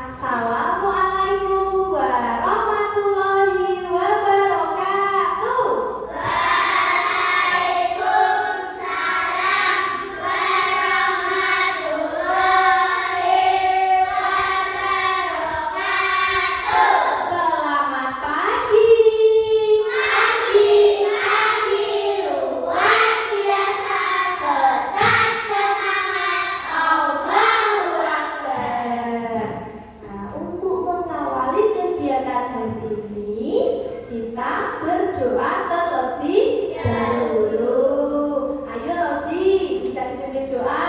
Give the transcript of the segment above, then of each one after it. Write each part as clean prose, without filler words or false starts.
Assalamualaikum warahmatullahi wabarakatuh. Waalaikumsalam warahmatullahi wabarakatuh. Selamat pagi. Pagi-pagi luar biasa, tetap semangat, Allahu Akbar. Nah, untuk mengawali kegiatan hari ini, kita berdoa terlebih dahulu. Ayo Rosi, bisa dipimpin doa.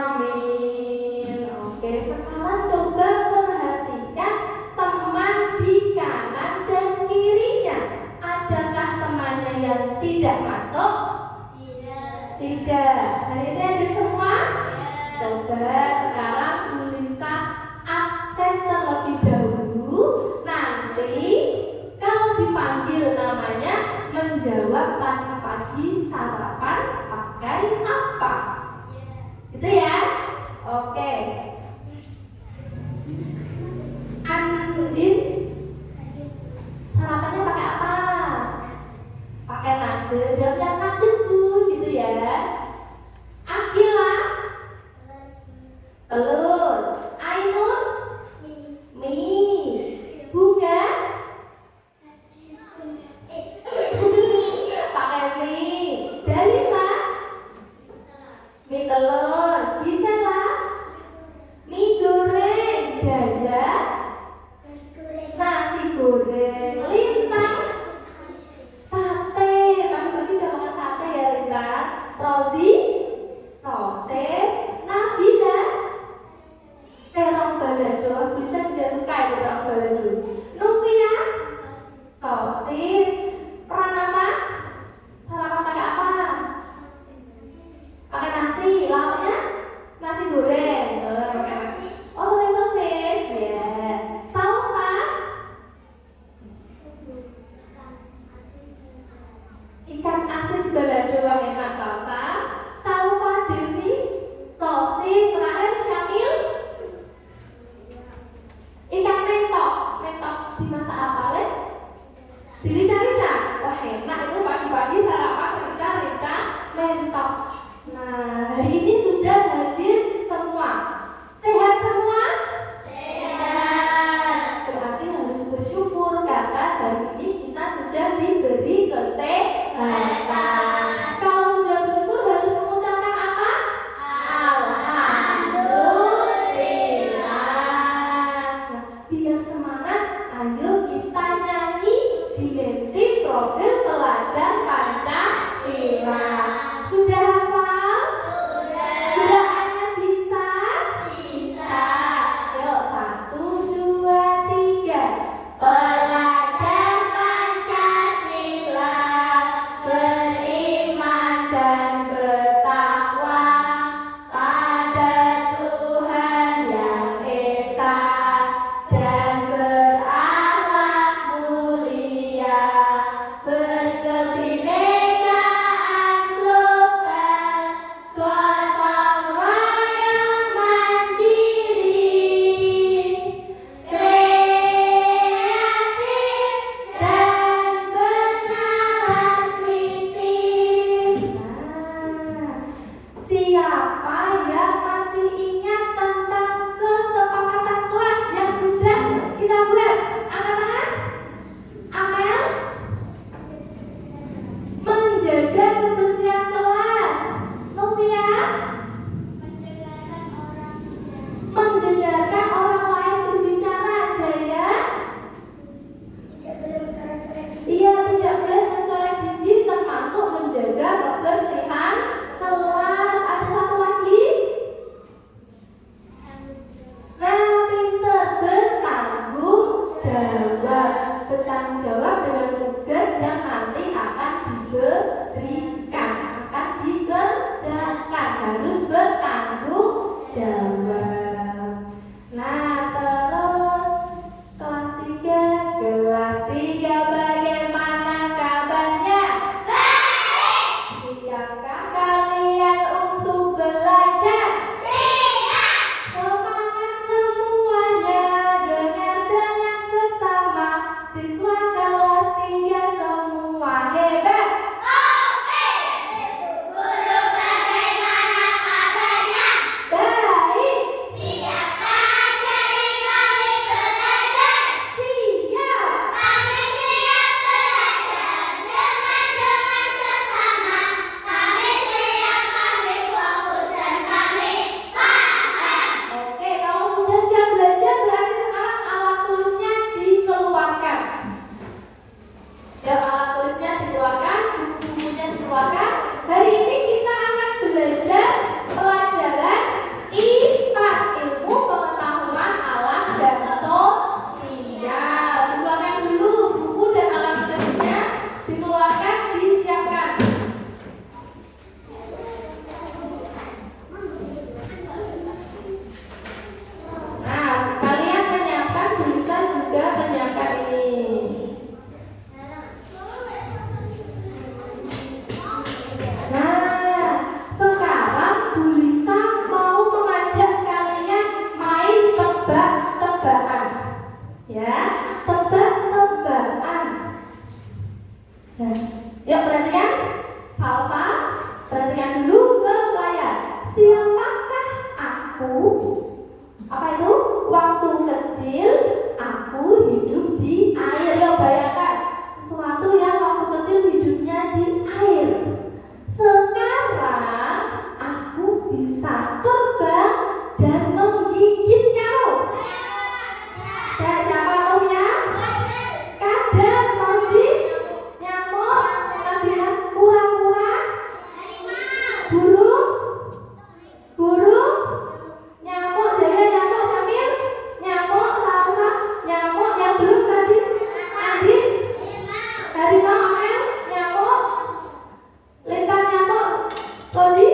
Amin. Oke, sekarang coba perhatikan teman di kanan dan kirinya. Adakah temannya yang tidak masuk? Tidak. Hari ini ada semua? Coba sekarang Bu Lisa absen terlebih dahulu. Nanti kalau dipanggil namanya menjawab pagi-pagi sarapan pakai apa? Gitu ya? Oke. Andin, sarapannya pakai apa? Pakai nugget. Jawabnya nugget Bu, gitu ya. Akila, telur. Ainun, mie. Bunga, pakai mie. Dalisa, mie telur. Gisela, mie goreng. Jaya, nasi goreng. Lintang, sate. Pagi-pagi udah makan sate ya Lintang. Rosi, sosis. Nabila, terong balado. Bisa sudah suka ya terong balado. Novia, sosis. Pranama, sarapan pakai apa? Pakai nasi. Lauknya nasi goreng. Oh, pakai sosis ya. Salsa, ikan asin balado. Enak salsa. Salva Devi, sosis. Terakhir Syamil, ikan mentok. Mentok dimasak apa Le? Dirica-rica. Wah enak itu pagi-pagi sarapan rica-rica mentok. Nah, hari ini sudah hadir semua. Sehat semua? Sehat. Berarti harus bersyukur karena hari ini kita sudah diberi kesehatan. Kalau sudah bersyukur diberikan, akan dikerjakan, harus bertanggung jawab. Nah, terus kelas 3, bagaimana kabarnya? Siapkah kalian untuk belajar? Semangat semuanya, dengar sesama, siswa kelas 3 semua hebat. Baik. Oke, kalau sudah siap belajar berarti sekarang alat tulisnya dikeluarkan. Ya, alat tulisnya dikeluarkan, buku-bukunya dikeluarkan. Hari ini kita akan belajar pelajaran IPA, ilmu pengetahuan alam dan sosial. Dikeluarkan dulu buku dan alat tulisnya, dikeluarkan, disiapkan. Nah, kalian menyiapkan tulisan juga menyiapkan ini. Nah, sekarang Bu Lisa mau mengajak kalian main tebak-tebakan. Ya, tebak-tebakan. Nah, yuk perhatikan. Salsa, perhatikan dulu ke layar. Siapakah aku? Apa itu? Waktu kecil aku hidup di air. Yuk bayangkan sesuatu yang waktu kecil hidupnya di air. Sekarang aku bisa terbang dan menggigit nyamuk. Siapa maunya? Kadal, Rosi, nyamuk, Nabilah, kura-kura, burung, nyamuk, Jaya, nyamuk, Syamil, nyamuk, Salsa, nyamuk, yang belum tadi, Adin, harimau, Amel, nyamuk, Lintang, nyamuk, Rosi,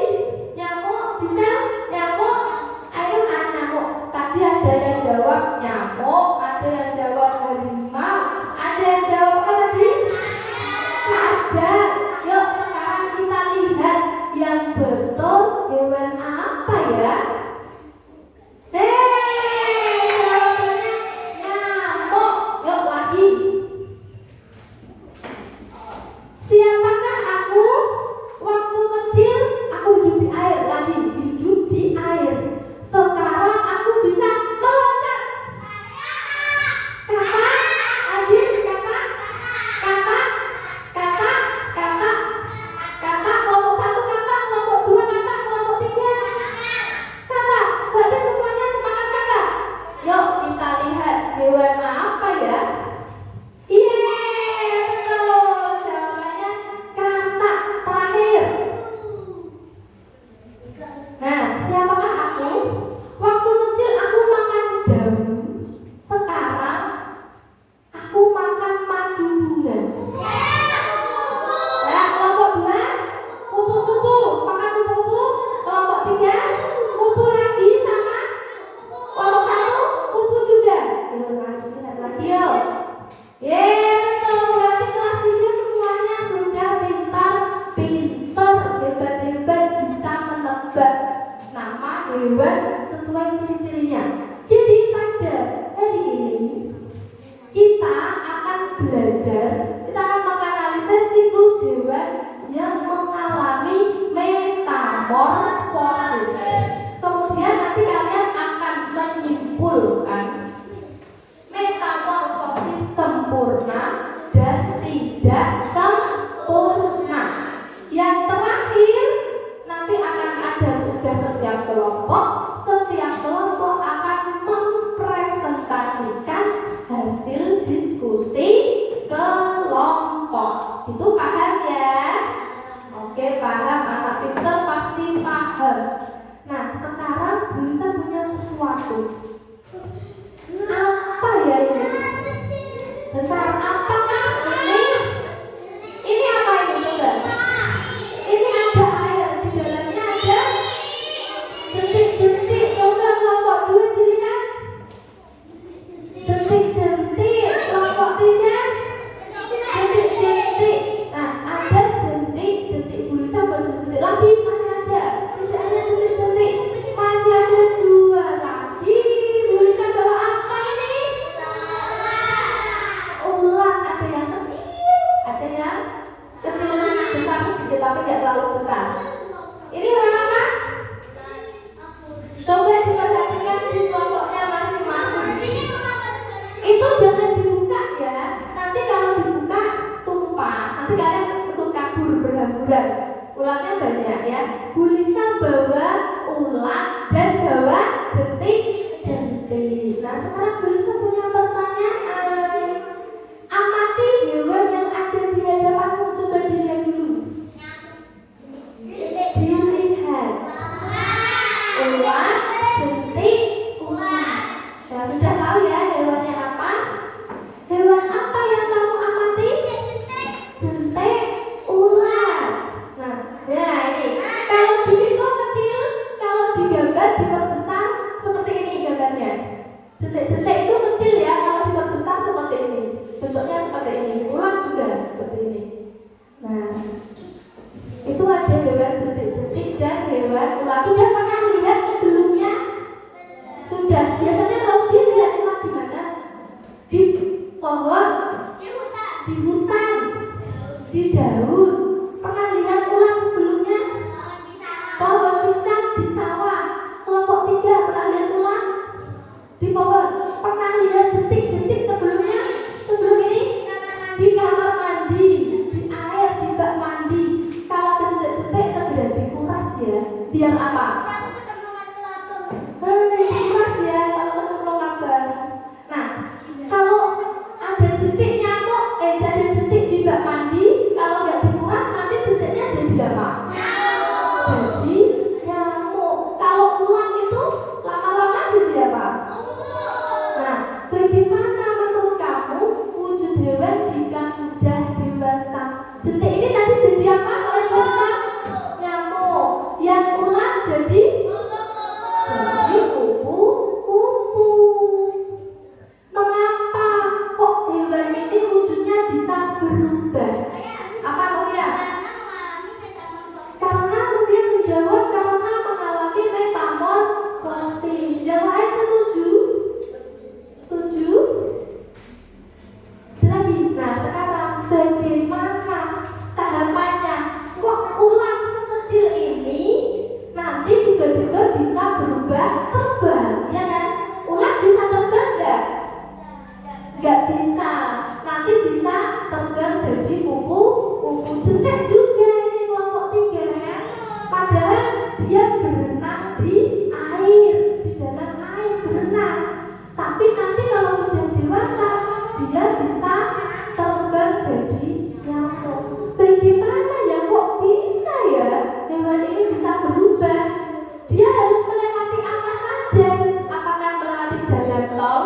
nyamuk, Bisel, nyamuk, Ainun, nyamuk. Tadi ada yang jawab nyamuk, ada yang jawab harimau, ada yang jawab apa tadi? Kadal. Yuk sekarang kita lihat yang betul hewan apa ya? Jawabannya nyamuk. Yuk lagi. Siapakah aku? Waktu kecil aku hidup di air. Lagi hidup di air. Sekarang aku bisa meloncat. Kata, Adin, kata, kelompok 1 kata, kelompok 2 kata, kelompok 3 kata. Berarti semuanya semangat kata. Yuk kita lihat hewan apa ya? Betul. Jawabannya kata terakhir. Nah, siapakah aku? Waktu kecil aku makan daun. Sekarang aku makan madu bunga. Nah, kelompok 2 kupu-kupu, semangat kupu-kupu. Kelompok 3 kupu lagi sama kelompok 1 kupu juga. Yuk lihat lagi yuk. Betul. Berarti kelas 3 semuanya sudah pintar, hebat-hebat, bisa menebak nama hewan sesuai ciri-cirinya. Jadi pada hari ini kita akan belajar, kita akan menganalisis siklus hewan yang mengalami metamorfosis. Kemudian nanti kalian akan menyimpulkan metamorfosis sempurna dan tidak sempurna. Yang terakhir nanti akan ada tugas setiap kelompok. Setiap kelompok akan mempresentasikan hasil diskusi kelompok. Itu paham ya? Oke, paham. Anak pintar pasti paham. Nah, sekarang Bu Lisa punya sesuatu. Apa ya ini? Bentar, apakah ini? Ini apa ini coba? jentik-jentik lagi, masih ada. Tidak hanya jentik-jentik, masih ada 2 lagi. Tulisan bahwa apa ini? Ulat. Ada yang kecil, ada yang kecil, besar sedikit tapi tidak terlalu besar. Ini hewan apa? Coba diperhatikan di kelompoknya masing-masing. Itu jangan dibuka ya. Nanti kalau dibuka tumpah. Nanti kalian ikut kabur berhamburan. Ulatnya banyak ya. Bu Lisa bawa ulat dan bawa jentik-jentik. Nah sekarang Bu Lisa punya pertanyaan. Amati hewan yang ada di hadapanmu. Coba dilihat dulu. Dilihat. Ulat, jentik, ulat. Nah sudah tahu ya hewannya apa? Hewan apa yang kamu amati? Jentik, ulat. Nah, ya ini. Kalau di situ kecil, kalau digambar diperbesar seperti ini gambarnya. Jentik-jentik itu kecil ya, kalau diperbesar seperti ini. Bentuknya seperti ini. Ulat juga seperti ini. Nah, itu ada hewan jentik-jentik dan hewan ulat. Sudah pernah lihat sebelumnya? Sudah. Biasanya Rosie lihat ulat di mana? Di pohon, di hutan, di daun. Pernah lihat ulat sebelumnya? Pohon pisang, di sawah. Kelompok 3 pernah lihat ulat? Di pohon. Pernah lihat jentik-jentik sebelumnya? Sebelum ini? Di kamar mandi, di air, di bak mandi. Kalau ada jentik-jentik segera dikuras ya. Biar apa? Dikuras ya kalau kecemplung abang. Nah, kalau ada jentik nyamuk, ada jentik di bak mandi, kalau nggak dikuras nanti jentiknya jadi apa? Jadi nyamuk. Kalau ulat itu lama-lama jadi apa? Nah, bagaimana menurut kamu wujud hewan jika sudah dewasa? Jentik ini nanti jadi apa kalau dewasa? Nyamuk. Yang ulat jadi kupu-kupu. Mengapa kok hewan ini wujudnya bisa berubah? Apa Novia? Karena Novia menjawab karena mengalami metamorfosis. Yang lain setuju? Setuju? Lagi. Nah sekarang bagaimana tahapannya? Kok ulat sekecil ini nanti tiba-tiba bisa berubah terbang, ya kan? Ulat bisa terbang nggak? Nggak bisa. Nanti bisa terbang jadi kupu-kupu. Jentik juga ini kelompok 3. Padahal dia berenang di air, di dalam air berenang. Tapi nanti kalau sudah dewasa, dia bisa terbang jadi nyamuk. Bagaimana ya kok bisa ya hewan ini bisa berubah? Dia harus melewati apa saja? Apakah melewati jalan tol?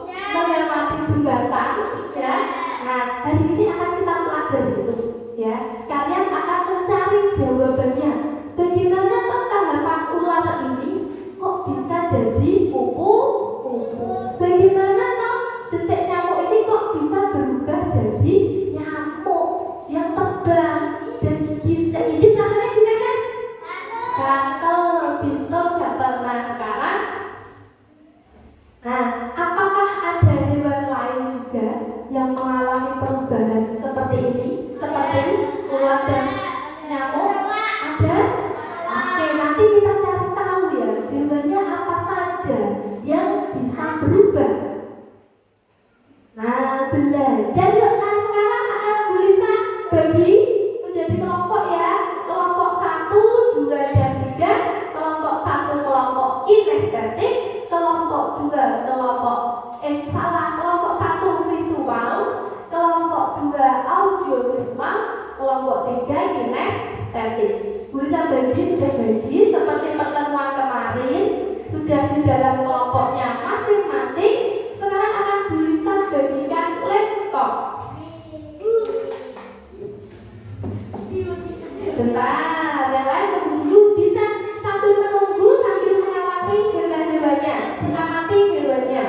Melewati jembatan? Ya. Nah, hari ini akan kita pelajari itu. Ya, kalian akan mencari jawabannya. Bagaimana kok tahapan ular ini kok bisa jadi kupu-kupu? Bagaimana kok jentik nyamuk ini kok bisa berubah jadi nyamuk yang terbang dan gigit rasanya gimana? Gatel, bintul, gatel. Nah sekarang, apakah ada hewan lain juga yang mengalami perubahan seperti ini, seperti ulat dan nyamuk? Ada? Oke, nanti kita cari tahu ya hewannya apa saja yang bisa berubah. Nah, belajar yuk. Nah, sekarang akan Bu Lisa bagi menjadi kelompok ya. Kelompok 1, 2, dan 3. Kelompok 1 kelompok kinestetik, kelompok 2 kelompok kelompok 1 visual, kelompok 2 audiovisual, kelompok 3 kinestetik. Bu Lisa sudah bagi seperti pertemuan kemarin, sudah di dalam kelompoknya masing-masing. Sekarang akan Bu Lisa bagikan laptop. Sebentar, yang lain tunggu dulu. Bisa sambil menunggu, sambil mengamati hewan-hewannya, diamati hewannya.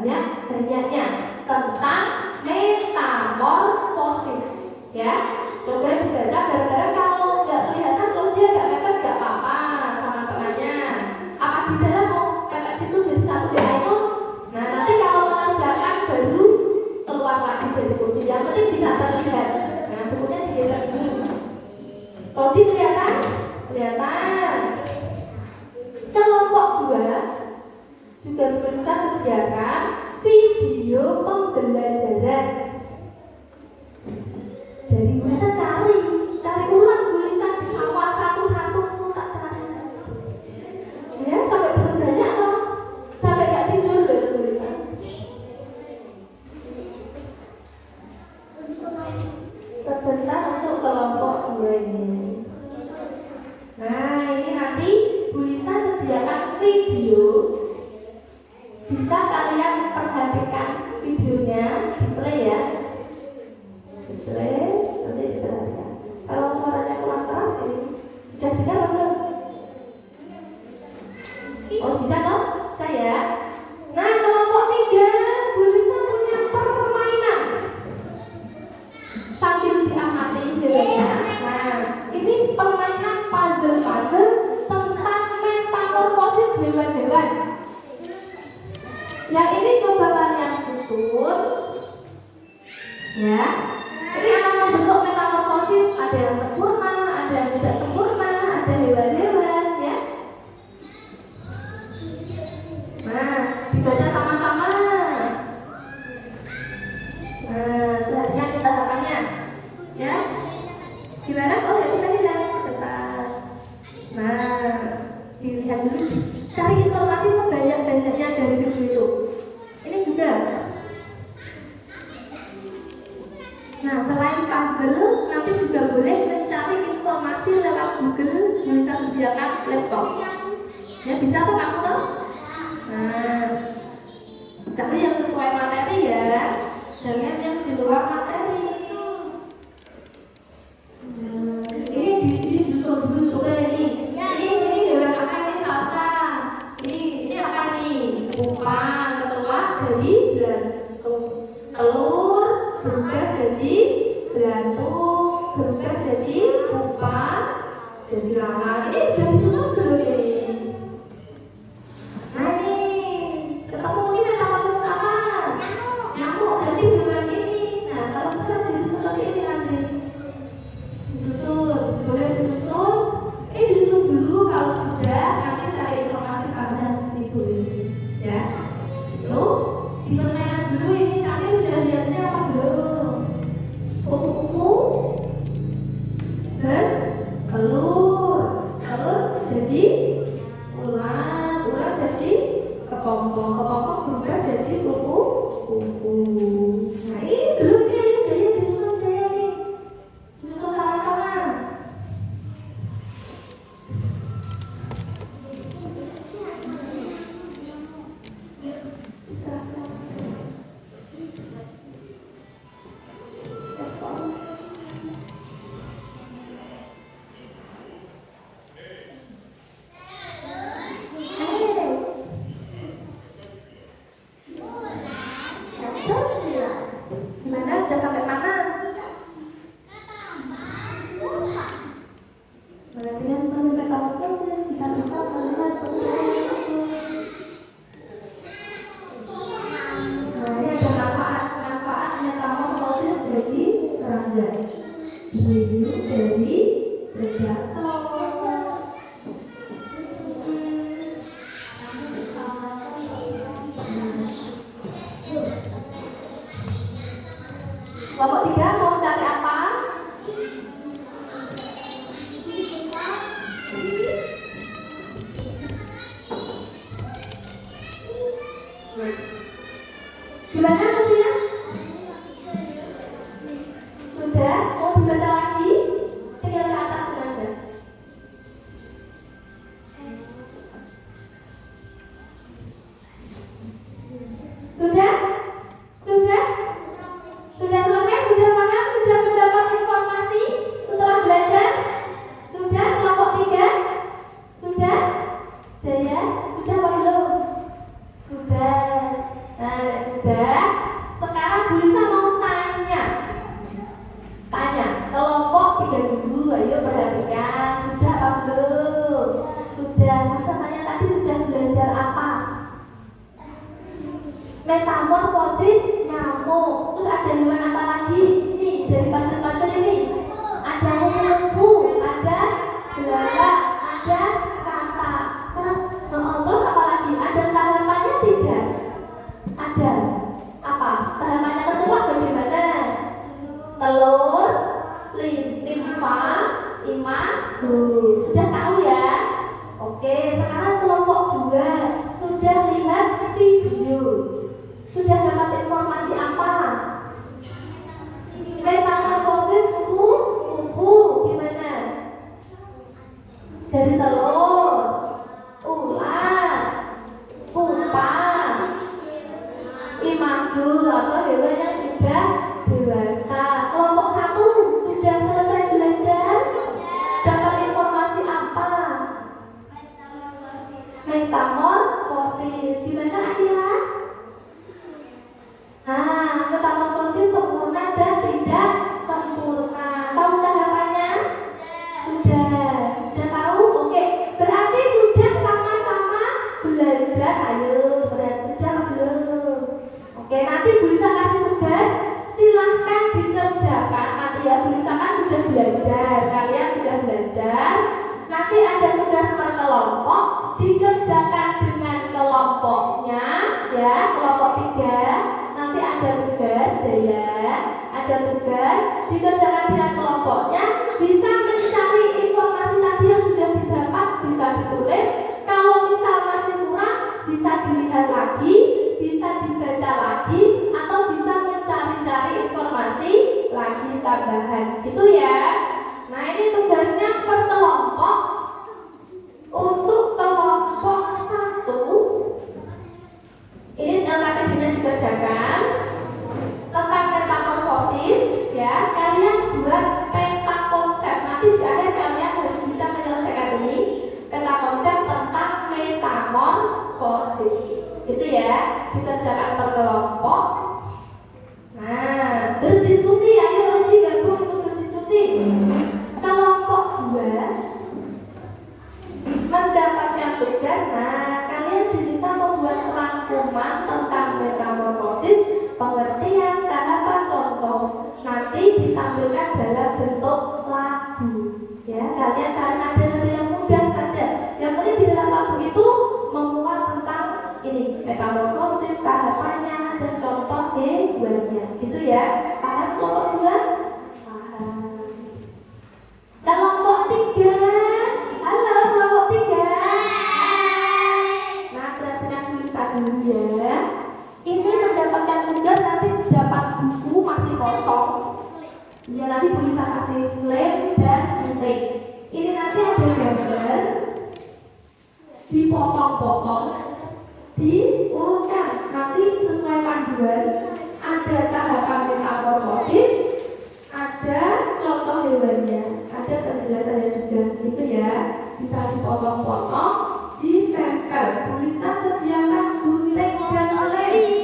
sebanyak-banyaknya tentang metamorfosis. Ya, coba dibaca gara-gara kalau nggak kelihatan Rosia nggak mepet nggak apa-apa sama temannya. Apa di sana mau mepet situ jadi satu DA itu? Nah nanti kalau mengerjakan baru keluar lagi dari kursi. Yang penting bisa terlihat. Nah bukunya digeser dulu. Rosi kelihatan? Kelihatan. Kelompok 2 juga bisa sediakan video pembelajaran. Jadi bisa cari ulang tulisan sama satu-satu tak cari. Ya sampai belum banyak loh, sampai nggak tidur loh itu tulisan. Sebentar untuk kelompok 2 ini. Nah ini nanti Bu Lisa sediakan video. Bisa kalian perhatikan videonya, di play ya. Di play, nanti diperhatikan. Kalau suaranya kurang keras ini, sudah dengar belum? Oh bisa toh? Saya. Nah kelompok 3, Bu Lisa punya permainan. Sambil diamati videonya. Nah ini permainan puzzle tentang metamorfosis hewan-hewan. Yang ini coba kalian susun. Ya. Ini akan membentuk metamorfosis. Ada yang sempurna, ada yang tidak sempurna, ada hewan-hewan, ya. Nah, dibaca sama-sama. Nah, selanjutnya kita tahapannya. Ya. Gimana? Oh, ya bisa dilihat sebentar. Nah, dilihat dulu. Cari informasi sebanyak-banyaknya dari video itu. Ini juga. Nah, selain puzzle, nanti juga boleh mencari informasi lewat Google. Bisa sediakan laptop. Ya, bisa tuh kamu tuh? Nah, cari yang sesuai materi ya. Jangan yang di luar materi. Ini justru dulu juga ini. Ini hewan apa ini salsa? Ini apa nih? Umpan, kecoa dari telur berubah jadi belantung, berubah jadi umpan, jadi lalat. Ini udah disusun dulu ini. Nah ini ketemu ini metamorfosis apa? Nyamuk berarti hewan ini. Nah kalau bisa jadi seperti ini nanti. Disusun, boleh disusun. Ini disusun dulu, kalau sudah nanti cari informasi tambahan sini dulu. Ya, itu dipertanyakan dulu ini Syamil udah lihatnya apa belum? Kupu-kupu telur jadi ulat jadi kepompong berubah jadi kupu-kupu. Nah ini belum nih, ayo saya disusun saya nih. Disusun sama-sama. Gimana? Udah sampai mana? Dengan metamorfosis kita bisa melihat ini ada manfaat metamorfosis dari serangga. Hiu dari predator. Kelompok 3 mau cari apa? Gimana nantinya? Sudah? Mau dibaca lagi? Tinggal ke atas saja. Sudah? Sudah? Sudah selesai? Sudah paham? Sudah mendapat informasi setelah belajar? Sudah? Kelompok 3? Sudah? Jaya? Sudah apa belum? Sudah. Nah, Metamorfosis nyamuk. Terus ada hewan apa lagi? Nih dari pasir-pasir ini. Ada kupu, ada belalang, ada katak. Terus apa lagi? Ada tahapannya tidak? Ada. Apa? Tahapannya kecoa bagaimana? Telur, limfa, imago. Sudah tahu ya? Oke, sekarang kelompok 2 sudah lihat video. Sudah dapat informasi apa? Metamorfosis kupu gimana? Dari telur, ular, pupa, imago atau hewan yang sudah dewasa. Kelompok 1 sudah selesai belajar. Dapat informasi apa? Metamorfosis. Gimana Akila? Metamorfosis sempurna dan tidak sempurna. Tahu tahapannya? Sudah tahu? Oke, berarti sudah sama-sama belajar. Ayo, berarti sudah belum? Oke, nanti Bu Lisa kasih tugas, silahkan dikerjakan. Nanti ya, Bu Lisa kan sudah belajar, kalian sudah belajar. Nanti ada tugas per kelompok, dikerjakan dengan kelompoknya, ya, kelompok 3. Nanti ada tugas, ya, ada tugas, dikerjakan dengan kelompoknya. Bisa mencari informasi tadi yang sudah didapat, bisa ditulis. Kalau misal masih kurang, bisa dilihat lagi, bisa dibaca lagi, atau bisa mencari-cari informasi lagi tambahan. Itu ya. Nah, ini tugasnya per kelompok. Untuk kelompok 1, ini LKPD-nya dikerjakan tentang metamorfosis, ya. Kalian buat peta konsep. Nanti di akhir kalian harus bisa menyelesaikan ini. Peta konsep tentang metamorfosis. Itu ya, dikerjakan per kelompok. Nah, berdiskusi. Ayo Rosi gabung ikut berdiskusi. Kelompok 2 mendapatkan tugas. Nah, kalian diminta membuat rangkuman tentang metamorfosis, pengertian, tahapan, contoh. Nanti ditampilkan dalam bentuk lagu. Ya, kalian cari nada-nada yang mudah saja. Yang penting di dalam lagu itu memuat tentang ini metamorfosis, tahapannya, dan contoh hewannya. Gitu ya. Paham kelompok 2? Paham. Kelompok 3. Halo kelompok 3. Nah, perhatikan tulisan dulu ya. Ini mendapatkan tugas, nanti dapat buku masih kosong. Ya, nanti bisa kasih lem dan titik. Ini nanti ada gambar, dipotong-potong, diurutkan. Nanti sesuai panduan. Ada tahapan metamorfosis, ada contoh hewannya, ada penjelasannya juga. Itu ya, bisa dipotong-potong, ditempel. Tulisan sediakan gunting dan lem.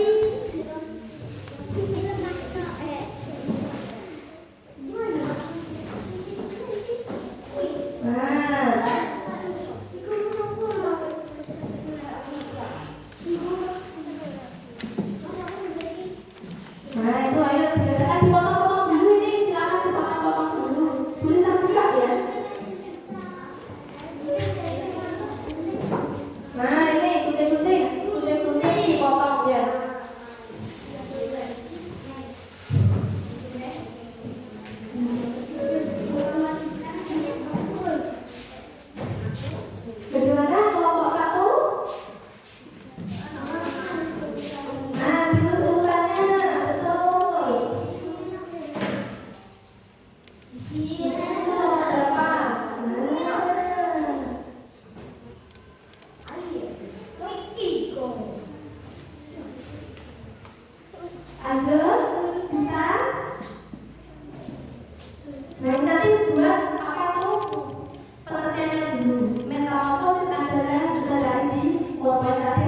Nah, itu ayo dikerjakan, dipotong-potong dulu ini, silakan dipotong-potong dulu. Tulisan buka ya. Nah, ini gunting-gunting dipotong ya. Bagaimana kelompok 1? Nah, ditulis urutannya, betul. Berapa? Ayo, bisa? Nah, nanti buat apa tuh? Pengertiannya dulu. Metamorfosis adalah juga dari kelompok yang tadi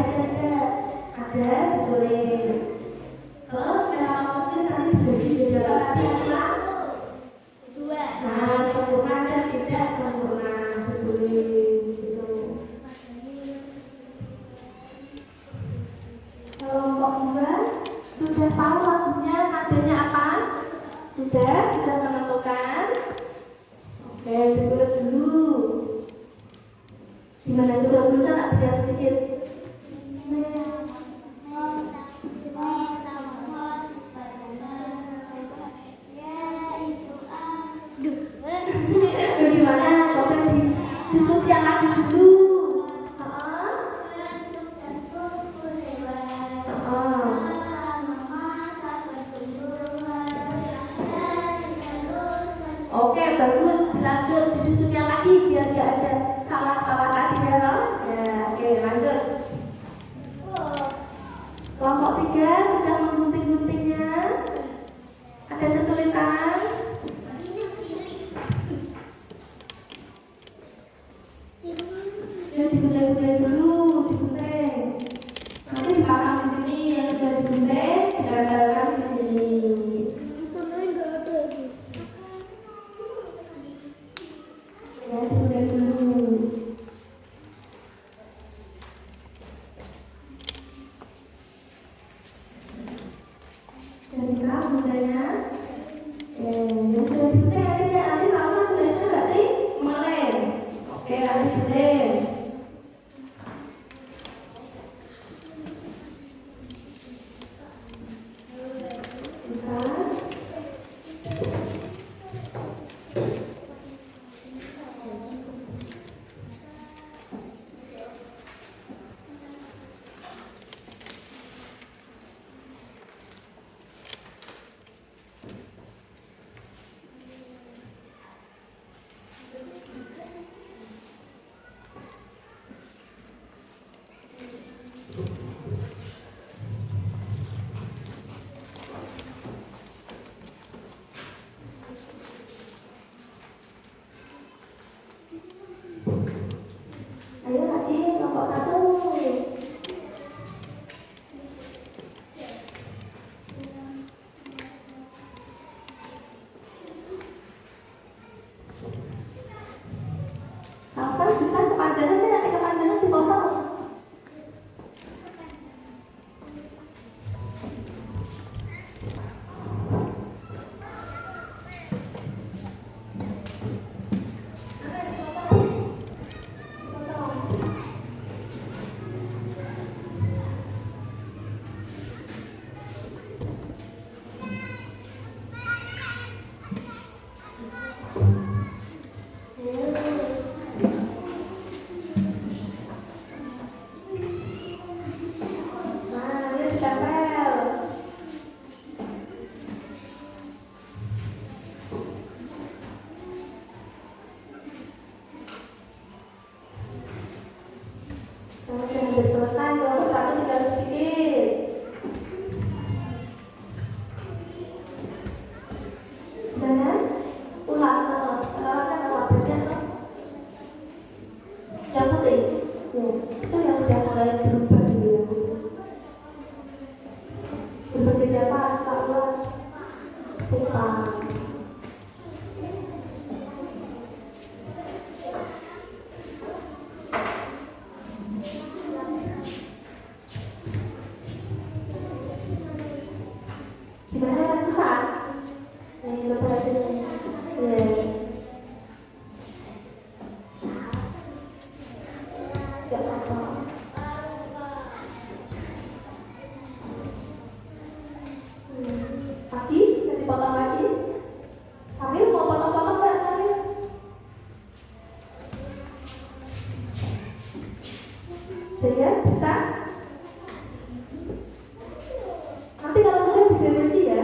ada ditulis. Terus metamorfosis nanti dibagi beberapa tadi adalah 2. Nah, sempurna dan tidak sempurna ditulis itu. Kalau kelompok 2 sudah tahu lagunya nadanya apa? Sudah menentukan? Oke, ditulis dulu. Gimana, coba bisa nggak tidak sedikit? Gimana? Coba diskusikan lagi dulu. Oke, bagus. Dilanjut didiskusikan lagi biar nggak ada salah-salah tadi ya, toh? Ya, oke, lanjut. Kelompok 3 sudah menggunting-guntingnya. Ada kesulitan? Ya, digunting-gunting dulu, digunting. Nanti dipasang di sini yang sudah digunting, ditempelkan di sini. Ya, digunting dulu. Sudah bisa guntingnya? Yang sudah digunting nanti sama-sama tulisnya berarti melem. Oke, nanti dilem. Bisa. Ayo lagi kelompok 1. Sama-sama bisa kepanjangan kan, nanti kepanjangan dipotong. Nah, ini ditempel. Nah, sudah hampir selesai, kelompok 1 tinggal sedikit. Udah kan? Ulang, sekarang kan ada labelnya tuh. Yang putih, itu yang udah mulai berubah dulu. Berubah jadi apa? Setelah utang. Gimana, susah? Coba sini. Ya apa? Lagi, nanti potong lagi. Sambil mau potong-potong nggak sambil? Jadi bisa? Nanti kalau sudah diberesi ya,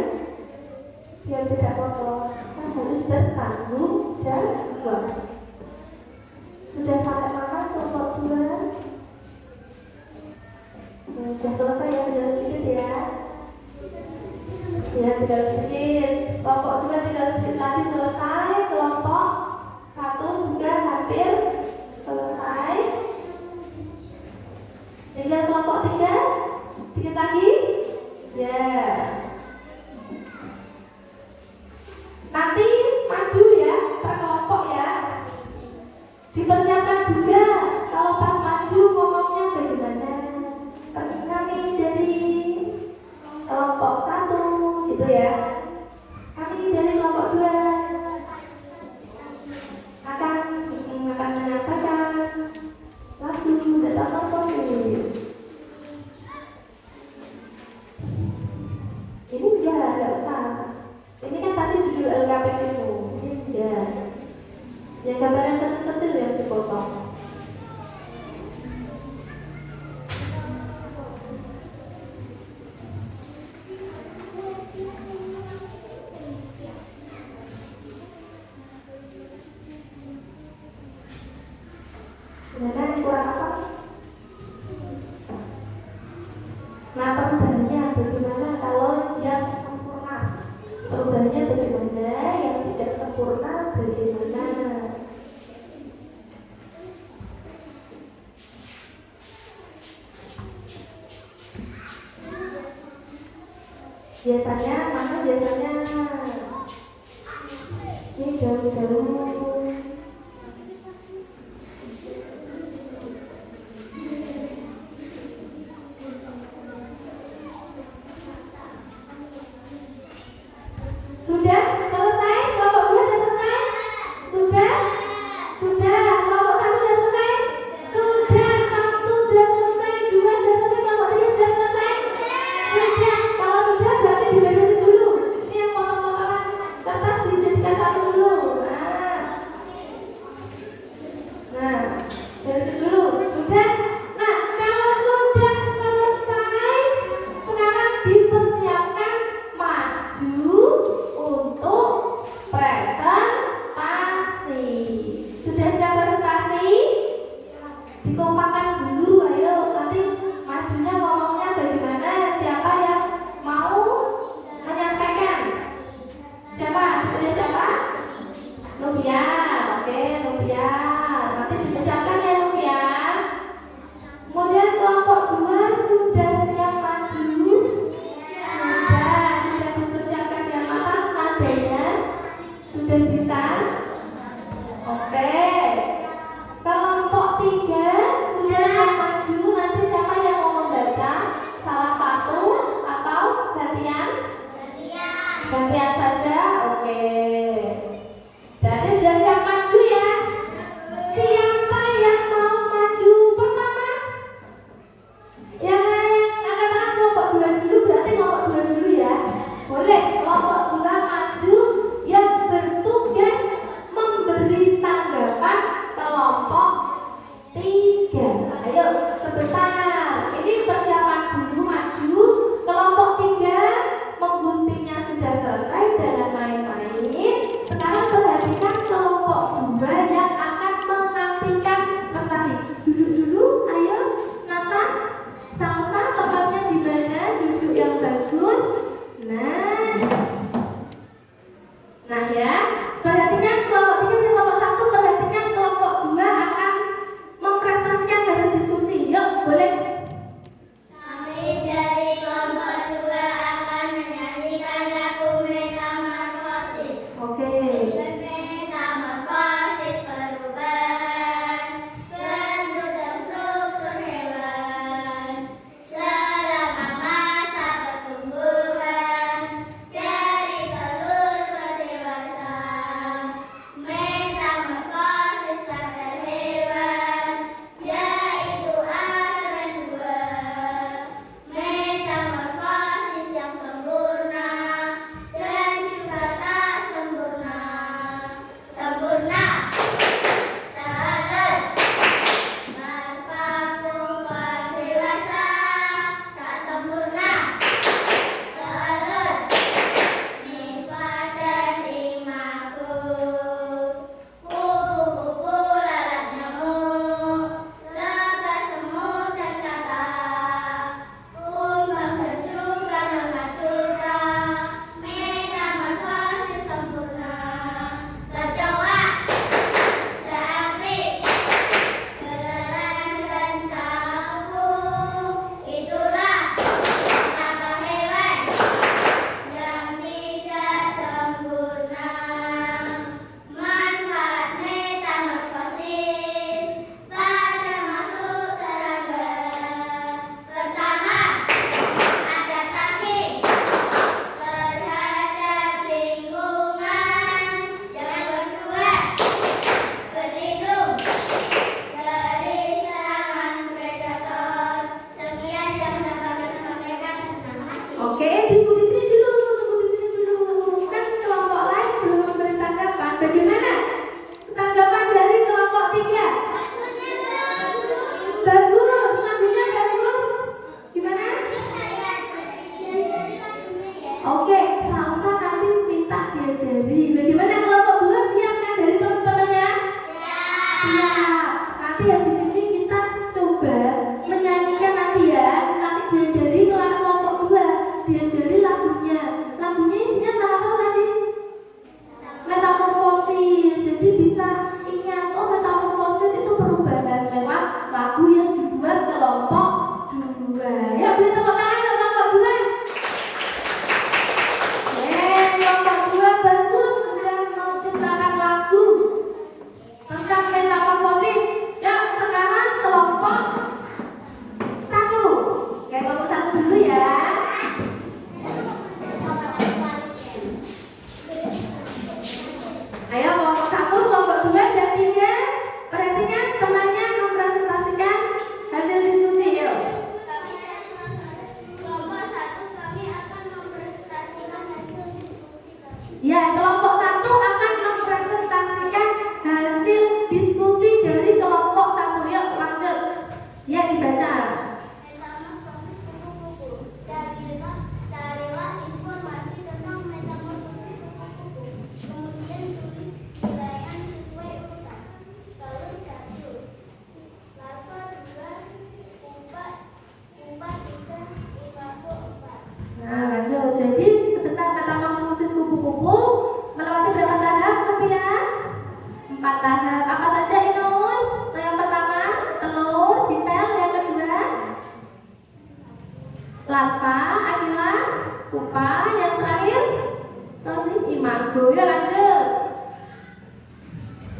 biar tidak kotor, kan harus bertanggung jawab. Sudah sampai mana kelompok 2? Sudah selesai ya, tinggal sedikit ya. Ya, tinggal sedikit. Kelompok 2 tinggal sedikit lagi selesai. Kelompok 1 juga hampir selesai. Tinggal kelompok 3 sedikit lagi. Ya. Nanti maju ya, per kelompok ya. Dipersiapkan juga kalau pas maju ngomongnya bagaimana. Kami dari bajumu. Ya. Yang gambar yang kecil-kecil yang dipotong. Kemudian kurang apa? Nah, perubahannya bagaimana kalau yang sempurna? Perubahannya bagaimana? Yang tidak sempurna bagaimana? Biasanya, mana biasanya? Ini jauh-jauh. Gantian saja, oke. Berarti sudah siap maju ya? Siapa yang mau maju pertama? Yang angkat tangan kelompok 2 dulu, berarti kelompok 2 dulu ya. Boleh, kelompok 2 maju yang bertugas memberi tanggapan kelompok 3. Ayo, sebentar. Ini persiapan dulu maju. Kelompok 3 mengguntingnya sudah selesai, jangan main-main. Sekarang perhatikan kelompok 2 yang akan menampilkan prestasi. Duduk dulu, ayo. Nata, Salsa, tempatnya di mana? Duduk yang bagus. Nah ya, perhatikan kelompok 3 dan kelompok 1. Perhatikan kelompok 2 akan mempresentasikan hasil diskusi. Yuk, boleh. Kami dari kelompok 2 akan menyanyikan lagu Metamorfosis. Oke. Metamorfosis perubahan bentuk dan struktur hewan selama masa pertumbuhan dari telur ke dewasa. Metamorfosis pada hewan yaitu agen 2. Metamorfosis yang sempurna dan juga tak sempurna. Sempurna telur bervakum ke dewasa. Tak sempurna telur nimfa dan imago. Kupu-kupu lalat nyamuk lepas semut dan katak. Kumbang dan juga nona sutra. Metamorfosis sempurna. Kecoa, jangkrik, belerang dan capung. Itulah kata hewan yang tidak sempurna. Manfaat metamorfosis pada makhluk serangga. Pertama, adaptasi terhadap lingkungan. Yang kedua, berlindung dari serangan predator. Sekian yang dapat kami sampaikan. Terima kasih. Oke, tunggu di sini dulu, Kan kelompok lain belum memberi Oke, Salsa nanti minta diajari. Bagaimana kelompok 2 siap ngajari teman-temannya? Siap. Nanti habis ini kita coba menyanyikan nanti ya. Nanti diajari kelompok 2, diajari lagunya. Lagunya isinya tentang apa tadi? Metamorfosis. Jadi bisa ingat, oh metamorfosis itu perubahan lewat lagu yang dibuat kelompok 2. Ya, beri tepuk tangan untuk kelompok 2. Kelompok 2 bagus, sudah menciptakan lagu tentang metamorfosis. Ya, sekarang kelompok 1. Oke, kelompok 1 dulu ya. Ayo kelompok 1, kelompok 2 dan 3. Perhatikan temannya mempresentasikan hasil diskusi. Yuk. Kelompok 1 kami akan mempresentasikan hasil diskusi. Ya, kelompok 1 akan mempresentasikan hasil diskusi dari kelompok 1. Yuk, lanjut. Ya, dibaca. Metamorfosis kupu-kupu. Carilah informasi tentang metamorfosis kupu-kupu. Kemudian tulis nilaian sesuai urutan. Lalu 1. Larva 2. Pupa 3. Imago 4. Nah, lanjut. Jadi sebentar metamorfosis kupu-kupu melewati berapa tahap, Novia? 4 tahap. Apa saja, Inun? Yang pertama, telur di sel. Yang kedua, larva, Akila, pupa. Yang terakhir, imago. Ya, lanjut.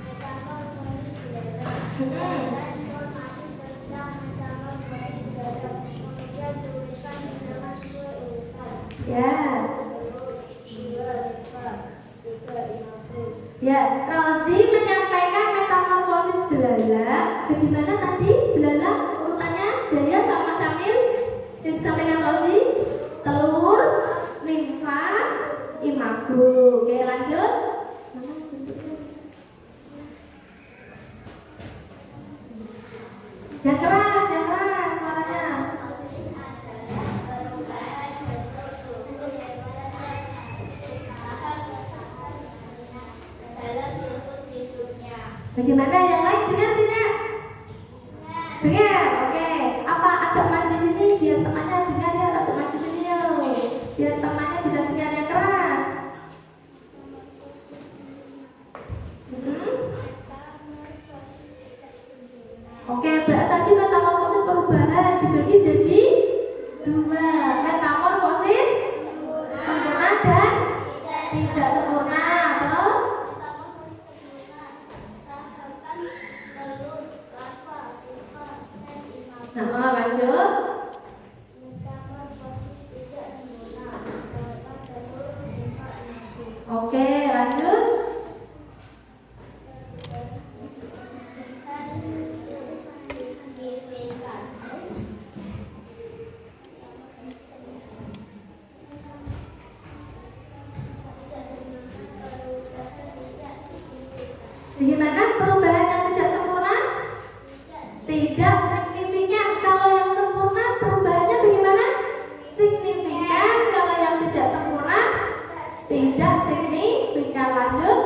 Metamorfosis udara. Carilah informasi tentang metamorfosis udara. Kemudian tuliskan nilaian sesuai urutan. Ya. 2. Larva 3. Imago. Ya, Rozi menyampaikan metamorfosis belalang. Bagaimana tadi belalang urutannya? Jaya sama Syamil yang disampaikan Rozi. Telur, limfa, imago. Oke, lanjut. Yang keras suaranya. Metamorfosis adalah perubahan bentuk tubuh yang dalam siklus hidupnya. Bagaimana yang lain? Dengar tidak? Dengar, oke. Apa agak maju sini biar temannya dengar ya? Agak maju sini ya, biar temannya bisa dengar yang keras. Oke, berarti tadi metamorfosis perubahan dibagi jadi 2. Metamorfosis sempurna dan tidak sempurna. Terus Tahapan telur, larva, pupa, dan imago. nah, lanjut. Metamorfosis tidak sempurna. Tahapan telur, limfa, imago. Oke, lanjut. Bagaimana perubahan yang tidak sempurna? Tidak signifikan. Kalau yang sempurna perubahannya bagaimana? Signifikan. Kalau yang tidak sempurna tidak signifikan. Lanjut.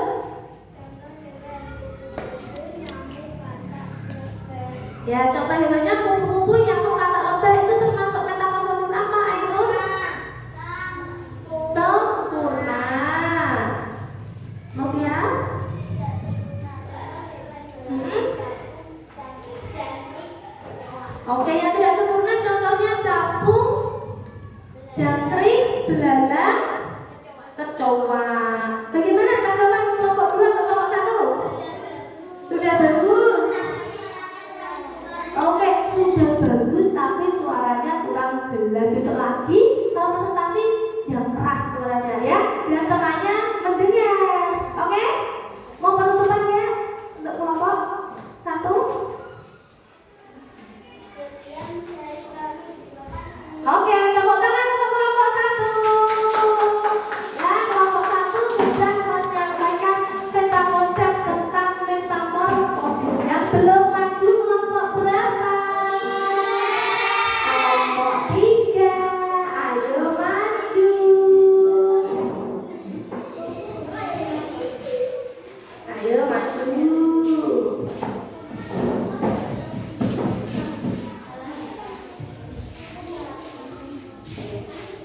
Ya, contoh hewannya kupu-kupu yang kata lebah itu termasuk metamorfosis apa, Ainun? Sempurna. Novia? Oke, yang tidak sempurna contohnya capung, jangkrik, belalang, kecoa. Bagaimana tanggapan kelompok 2 ke kelompok 1? Sudah bagus. Oke, sudah bagus tapi suaranya kurang jelas. Besok lagi kalau presentasi yang keras suaranya ya, biar temannya mendengar. Oke? Mau penutupan ya untuk kelompok 1? Sekian dari kami. Terima kasih. Oke, tepuk tangan untuk kelompok 1. Ya, kelompok 1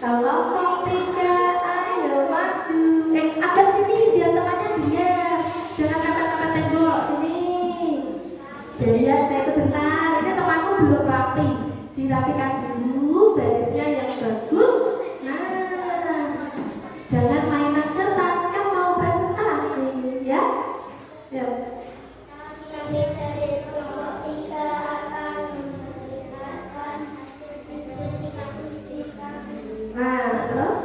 Kelompok 3, ayo maju. Agak sini biar temannya dia. Jangan mepet-mepet tembok sini. Jadi ya saya sebentar. Ini temanku belum rapi. Dirapikan dulu, barisnya yang bagus. Nah, jangan mainan kertas kan mau presentasi, ya. Ya. Kami dari kelompok 3 akan memperlihatkan hasil diskusi kasus di kami. Nah, terus?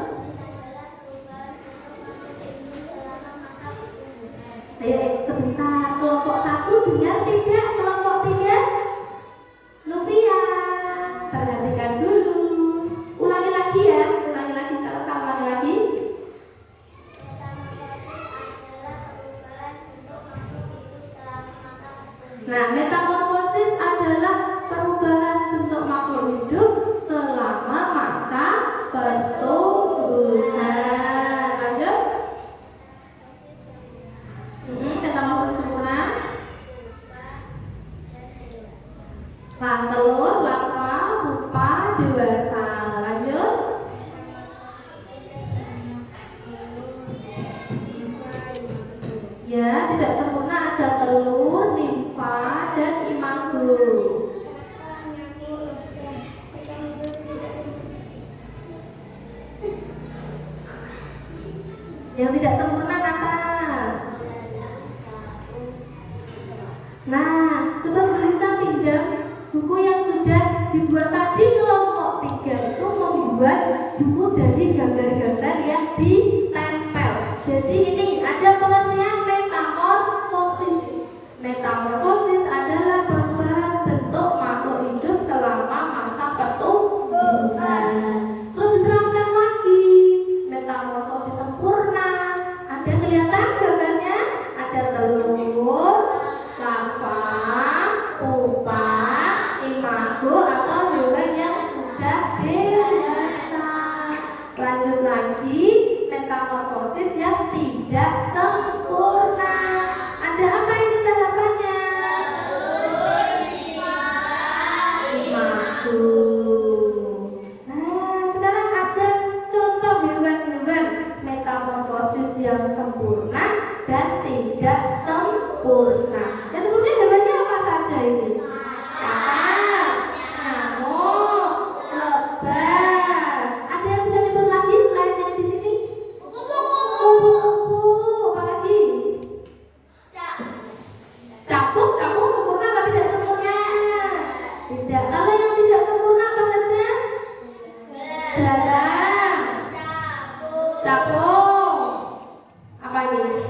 Sebentar. Kelompok 1 dengar tidak? Kelompok 3? Novia, perhatikan dulu. Ulangi lagi ya. Ulangi lagi, selesai ulangi lagi. Nah, metamorfosis adalah perubahan bentuk makhluk hidup selama masa pertumbuhan. Lanjut. Metamorfosis sempurna. Nah, telur, larva, pupa, dewasa. Lanjut. Ya, tidak sempurna ada telur, nimfa, dan imago. Yang tidak sempurna kata. Nah, coba Bu Lisa pinjam buku yang sudah dibuat tadi. Kelompok 3 itu membuat buku dari gambar-gambar yang ditempel. Jadi ini ada pengertian metamorfosis. Metamorfosis adalah perubahan bentuk makhluk hidup selama masa pertumbuhan. Terus diterangkan lagi metamorfosis sempurna. Ada kelihatan gambarnya? Ada telur, larva, pupa, imago atau hewan yang sudah dewasa. Lanjut lagi, metamorfosis yang tidak sempurna. Ada apa ini tahapannya? Imago. Nah, sekarang ada contoh hewan-hewan metamorfosis yang sempurna dan tidak sempurna. Yang sempurna hewannya apa saja ini? Kapal, nyamuk, lebah. Ada yang bisa nyebut lagi selain yang di sini? Kupu-kupu. Apa lagi? Capung sempurna apa tidak sempurna? Tidak. Kalau yang tidak sempurna apa saja? Dalam. Capung. Apa ini?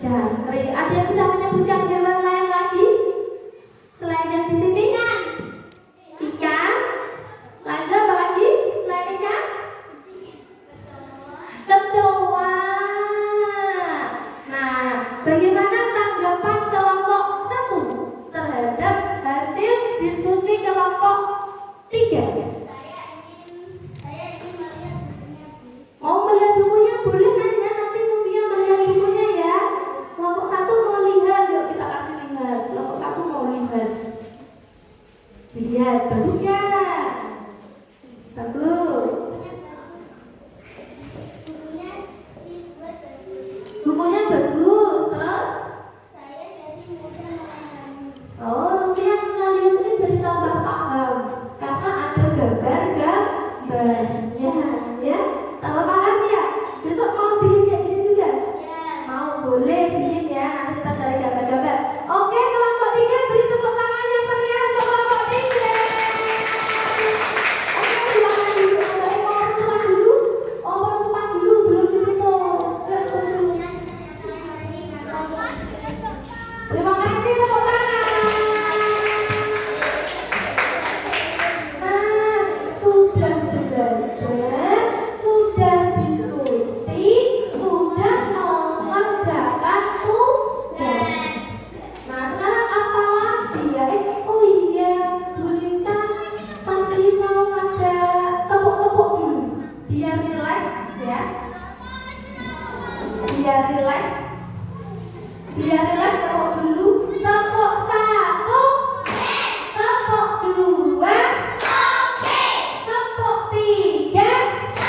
Jangkrik. Ada yang bisa menyebutkan hewan lain lagi selain yang di sini? Ikan. Lanjut apa lagi selain ikan? Kecoa. Nah, bagaimana tanggapan kelompok 1 terhadap hasil diskusi kelompok 3? Mau melihat bukunya? Boleh nanya, nanti Novia melihat bukunya ya. Kelompok 1 mau lihat, yuk kita kasih lihat. Kelompok 1 mau lihat. Lihat, bagus gak? Bagus. Bukunya bagus, terus? Oh, Novia ngelihat ini jadi tambah paham karena ada gambarnya, ya. Tambah paham ya? Besok mau bikin kayak gini juga? Mau, boleh bikin ya. Nanti kita cari gambar-gambar. Oke, kelompok 3 beri tepuk tangan yang meriah untuk kelompok 3. Oke, silakan dulu. Mau tumpah dulu? Oh, tumpah dulu, belum ditutup. Terima kasih, tepuk tangan. Nah, sudah belajar, sudah diskusi, sudah mengerjakan tugas. Nah, sekarang apa lagi ya? Oh iya, Bu Lisa tadi mau ngajak tepuk-tepuk dulu biar rileks ya. Biar rileks, tepuk dulu. Tepuk 1, tepuk 2, tepuk 3,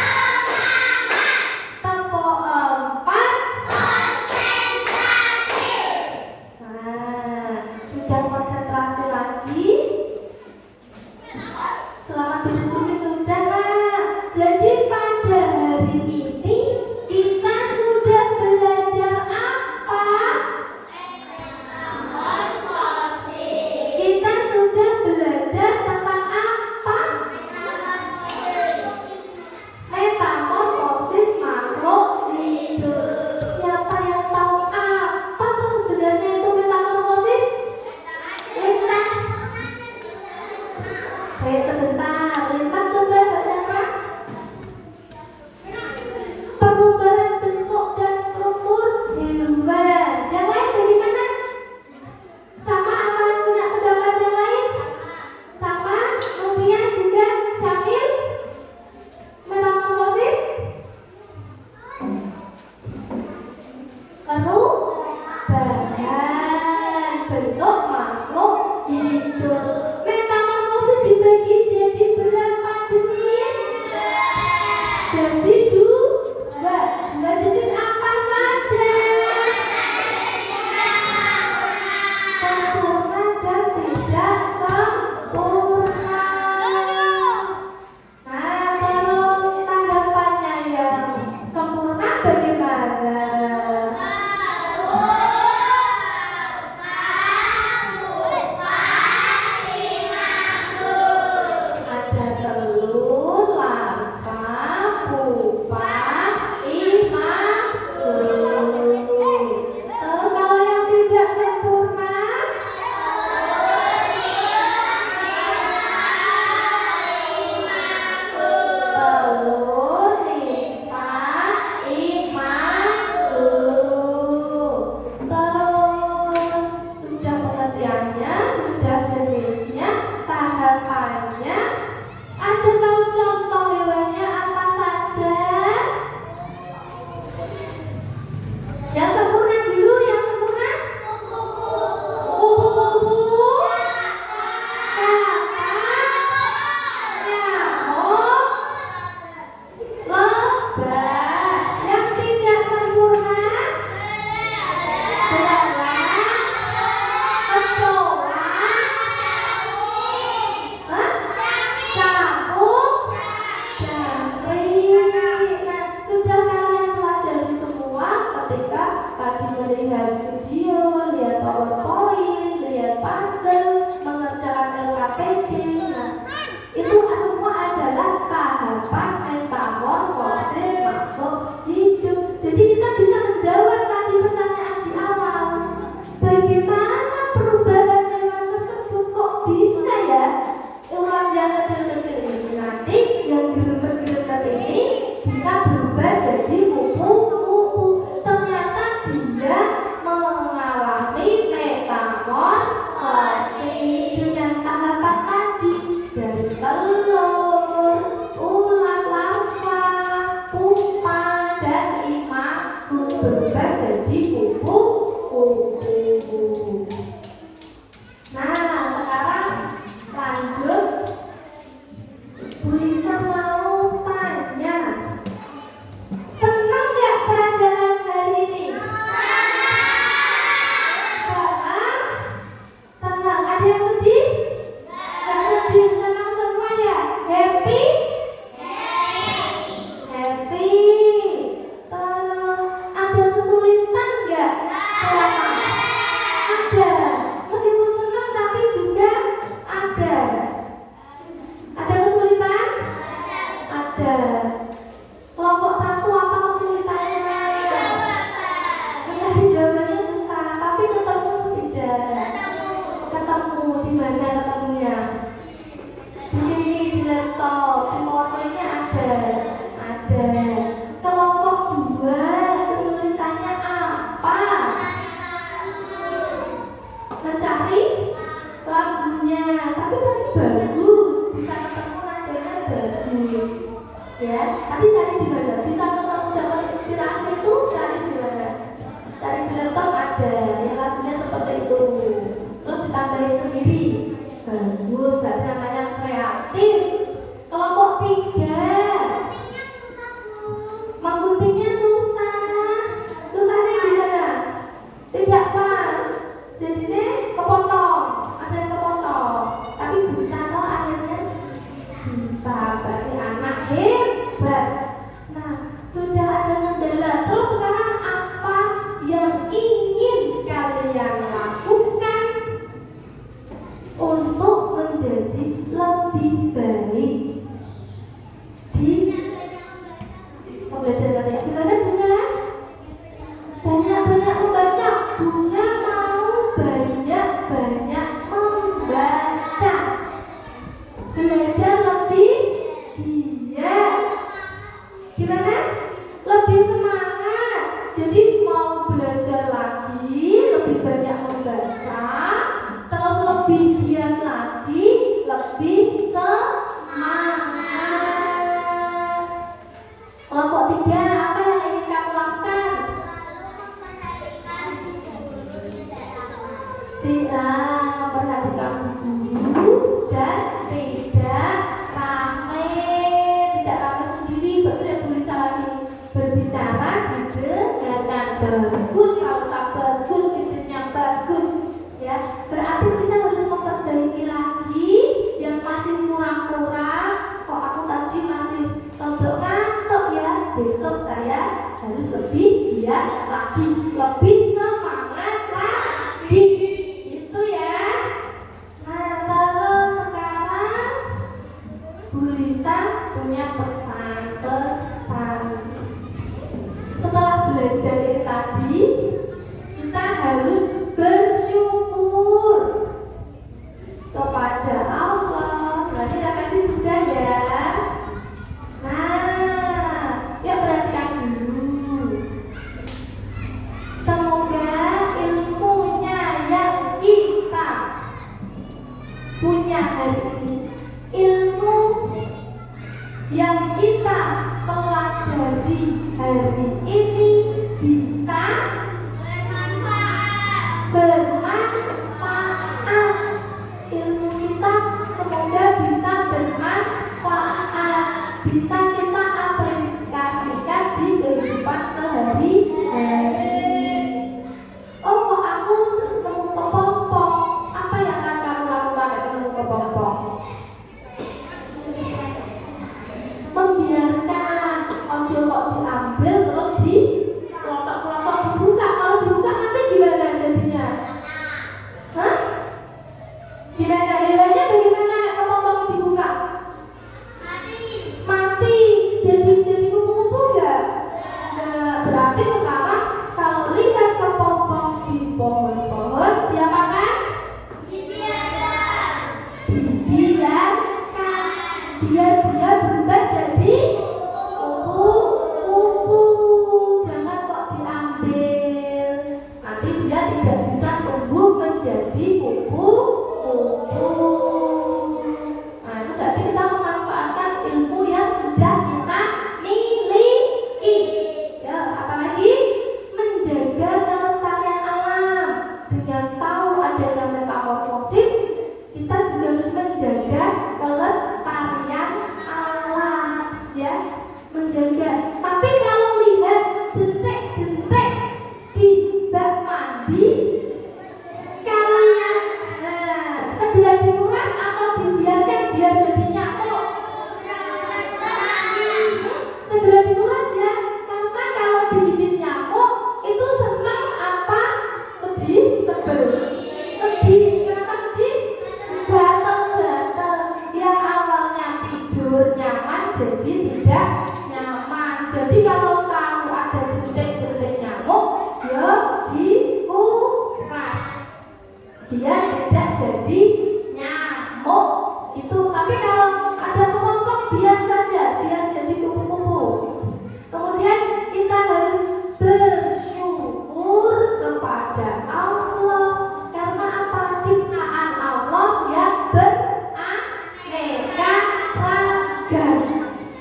Jadi dua jenis apa saja? Sempurna dan tidak sempurna. Nah, terus tanggapannya yang sempurna bagaimana? Ada telur, larva, pupa, imago. Terus kalau yang tidak sempurna? Telur, nimfa, imago. Terus sudah pengertiannya, sudah jenisnya, tahapannya. Ada tahu contoh hewannya apa saja? Yang sempurna dulu, yang sempurna. Kupu-kupu, kakak, nyamuk, lebah. Yang tidak sempurna, belalang, kecoa, capung, jangkrik. Nah, sudah kalian pelajari semua ketika tadi melihat video, lihat PowerPoint, lihat puzzle, mengerjakan LKPD. Nah, itu semua adalah tahapan metamorfosis makhluk hidup. Jadi kita bisa menjawab tadi pertanyaan di awal. Bagaimana perubahan hewan tersebut kok bisa ya? Ular yang kecil-kecil ini nanti yang geremet-geremet ini bisa berubah jadi kupu-kupu. Ternyata dia mengalami metamorfosis dengan tahapan tadi, dari telur, ular, larva, pupa, dan imago berubah jadi kupu-kupu. Nah, sekarang lanjut. Bu Lisa mau tanya, senang nggak pelajaran hari ini? Senang. Ada yang sedih? Nggak sedih, senang semua ya? Happy? Happy. Terus ada kesulitan nggak? Ada. Meskipun senang tapi juga ada. Ada kesulitan? Ada. Kelompok satu apa kesulitannya? Mencari jawabannya susah, tapi ketemu tidak? Ketemu di mana ketemunya? Di sini, di laptop, di PowerPoint-nya ada. Ada. Kelompok dua kesulitannya apa? Mencari lagunya, tapi tadi bagus, bisa ketemu nadanya bagus, ya. Tapi cari di mana? Bisa ketemu dapat inspirasi itu cari di mana? Cari di laptop ada, yang lagunya seperti itu. Terus ditambahin sendiri, bagus, berarti namanya kreatif. Kelompok tiga, mengguntingnya susah. Susahnya gimana? Tidak pas. Jadinya kepotong, ada yang kepotong. Tapi bisa loh akhirnya. Bisa, berarti anak hebat. Nah, sudah ada kendala. Terus sekarang apa yang ingin kalian lakukan untuk menjadi lebih baik di pembelajaran yang gimana, Bunga? Banyak-banyak membaca. Bunga mau banyak-banyak membaca. Belajar lebih giat. Gimana? Lebih semangat. Jadi mau belajar lagi, lebih banyak membaca, terus lebih giat lagi, lebih semangat. Kelompok tiga, apa yang ingin kamu lakukan? Memperhatikan guru dan tidak rame sendiri, berteriak bagus, salsa bagus, tidurnya bagus, ya. Berarti kita harus memperbaiki lagi yang masih kurang-kurang. Kok aku tadi masih rodok ngantuk ya? Besok saya harus lebih giat lagi, lebih semangat lagi, gitu ya. Nah, terus sekarang Bu Lisa punya pesan-pesan. Setelah belajar ini tadi, kita harus bersyukur kepada Allah. Berarti refleksi sudah ya. Nah, yuk perhatikan dulu. Semoga ilmunya yang kita punya hari ini, ilmu yang kita pelajari hari ini bisa bermanfaat. Ilmu kita semoga bisa bermanfaat, bisa kita aplikasikan di kehidupan sehari-hari. Oh, kok aku nemu kepompong? Apa yang akan kamu lakukan dengan nemu kepompong? Membiarkan, ojo kok diambil terus di kelotok-kelotok dibuka. Kalau dibuka nanti gimana jadinya? Hah? Gimana? Hewannya bagaimana kepompong dibuka? Mati. Jadi kupu-kupu enggak? Nah, berarti sekarang kalau lihat kepompong di pohon-pohon, diapakan? Dibiarkan. Biar dia berubah jadi kupu-kupu. Jangan kok diambil. Nanti dia tidak bisa tumbuh menjadi kupu-kupu. Nah, itu berarti kita memanfaatkan ilmu yang sudah kita miliki. Ya, apalagi menjaga kelestarian alam. Dengan tahu adanya metamorfosis, kita juga harus menjaga kelestarian alam, ya, menjaga. Tapi kalau lihat jentik-jentik di bak mandi, kalian segera dikuras atau dibiarkan biar jadi nyamuk? Segera dikuras ya, karena kalau digigit nyamuk itu senang apa sedih? Sebel. Sedih. Kenapa sedih? Gatel-gatel. Yang awalnya tidur nyaman jadi tidak nyaman. Jadi kalau tahu ada jentik-jentik nyamuk, ya dikuras biar tidak jadi nyamuk itu. Tapi kalau ada kepompong biar saja, biar jadi kupu-kupu. Kemudian kita harus bersyukur kepada Allah. Karena apa? Ciptaan Allah yang beraneka ragam.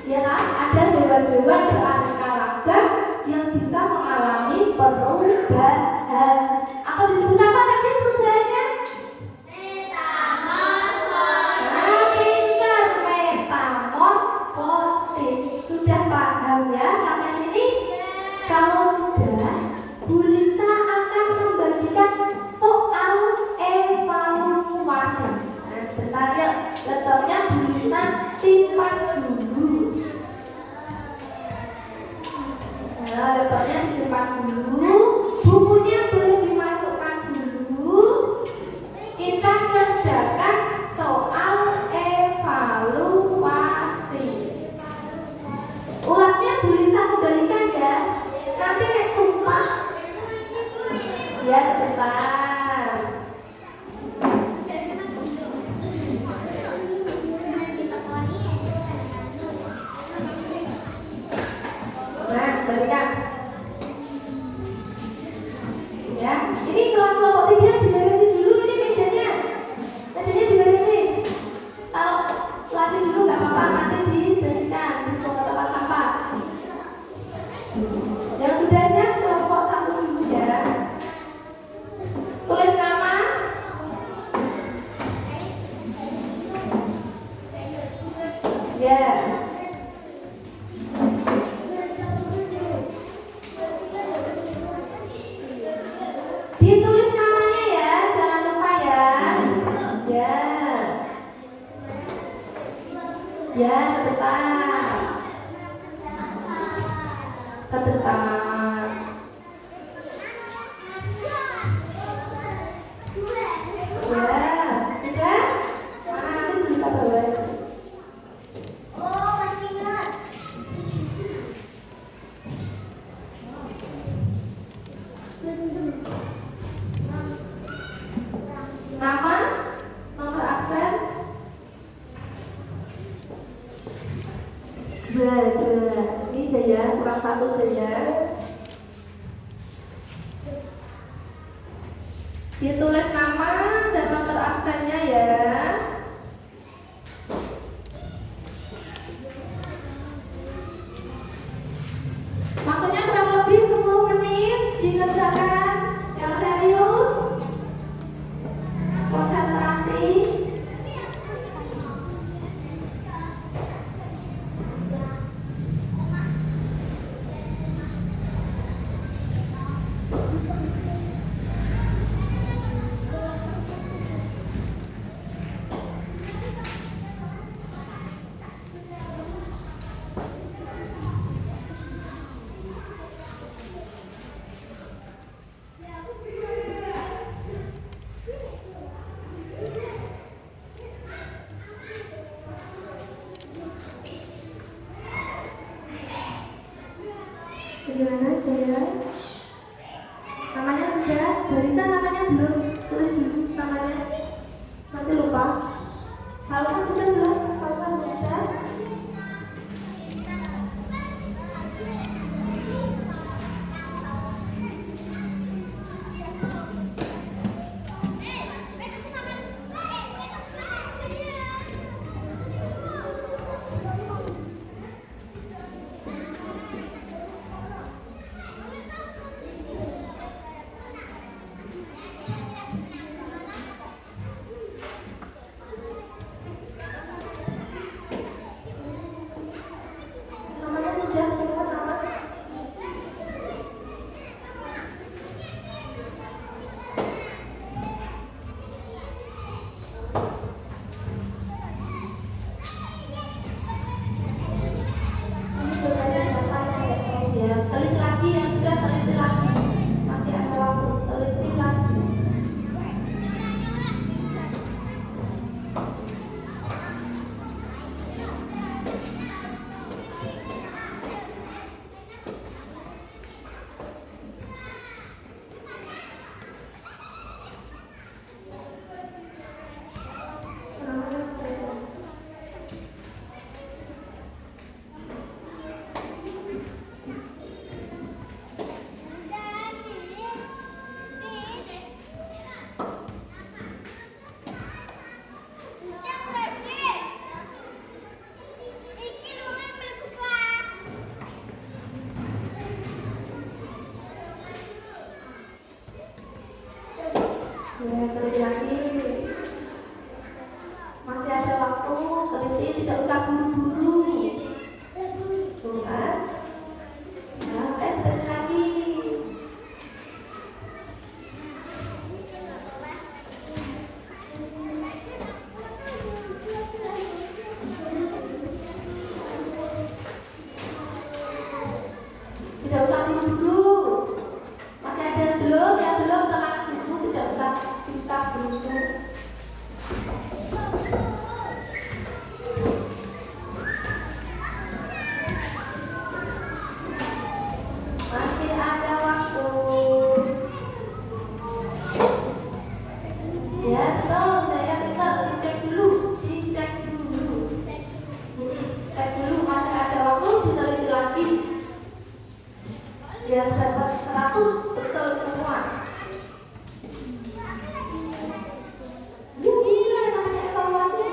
Ya kan? Ada hewan-hewan beraneka ragam yang bisa mengalami perubahan. Atau disebut apa tadi perubahannya? Pintar, metamorfosis. Sudah paham ya sampai sini? Kalau sudah, Bu Lisa akan membagikan soal evaluasi. Nah, sebentar yuk, laptopnya Bu Lisa simpan dulu. Nah, laptopnya disimpan dulu, bukunya boleh dimasukkan dulu. Kita kerjakan soal evaluasi. Ulatnya Bu Lisa kembalikan ya. Nanti nek tumpah. Ya, sebentar. Nah, kembalikan. Ya, ini kelompok 3 diberesin dulu ini mejanya. Mejanya diberesin. Kalau laci dulu nggak apa-apa, nanti dibersihkan di tempat sampah. Yang sudah siap Ustaz. Ya, sudah? Mana nanti bisa bawa. Oh, masih ingat. Nama, nomor absen. Dua. Ini Jaya, kurang satu Jaya. Ditulis nama dan nomor absennya ya. Waktunya kurang lebih 10 menit. Dikerjakan yang serius. Konsentrasi. Bagaimana Jaya? Namanya sudah? Barisan namanya belum? Tulis dulu namanya. Nanti lupa. Salsa sudah belum? Salsa sudah? Namanya sudah? Siapa nama? Ini bertanya siapa yang nggak tahu ya. Teliti lagi yang sudah, teliti lagi. Masih ada waktu, teliti lagi. Namanya sudah. Ya, teliti lagi. Masih ada waktu, teliti, tidak usah buru-buru. Tuh kan? Nah, teliti lagi. Tidak usah buru-buru. Masih ada yang belum tenang dulu, tidak usah berusuh. Masih ada waktu. Ya, betul. Saya pintar. Dicek dulu. Cek dulu. Masih ada waktu. Diteliti lagi. Biar dapat 100 betul semua. Iya, namanya evaluasi.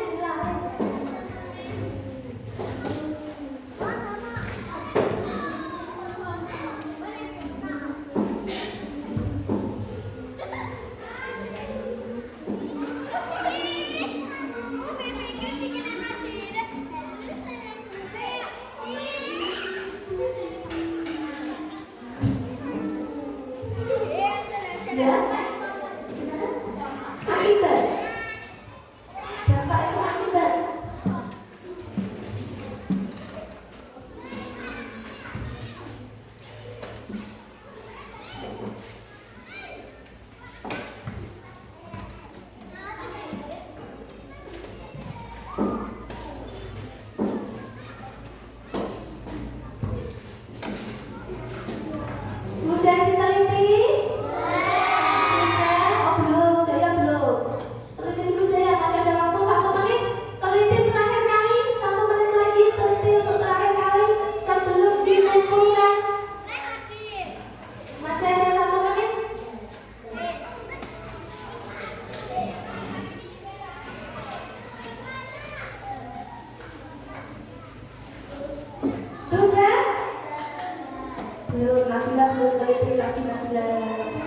Ya, akibat. Bapak itu akibat. Belum, Nabila belum teliti lagi Nabila.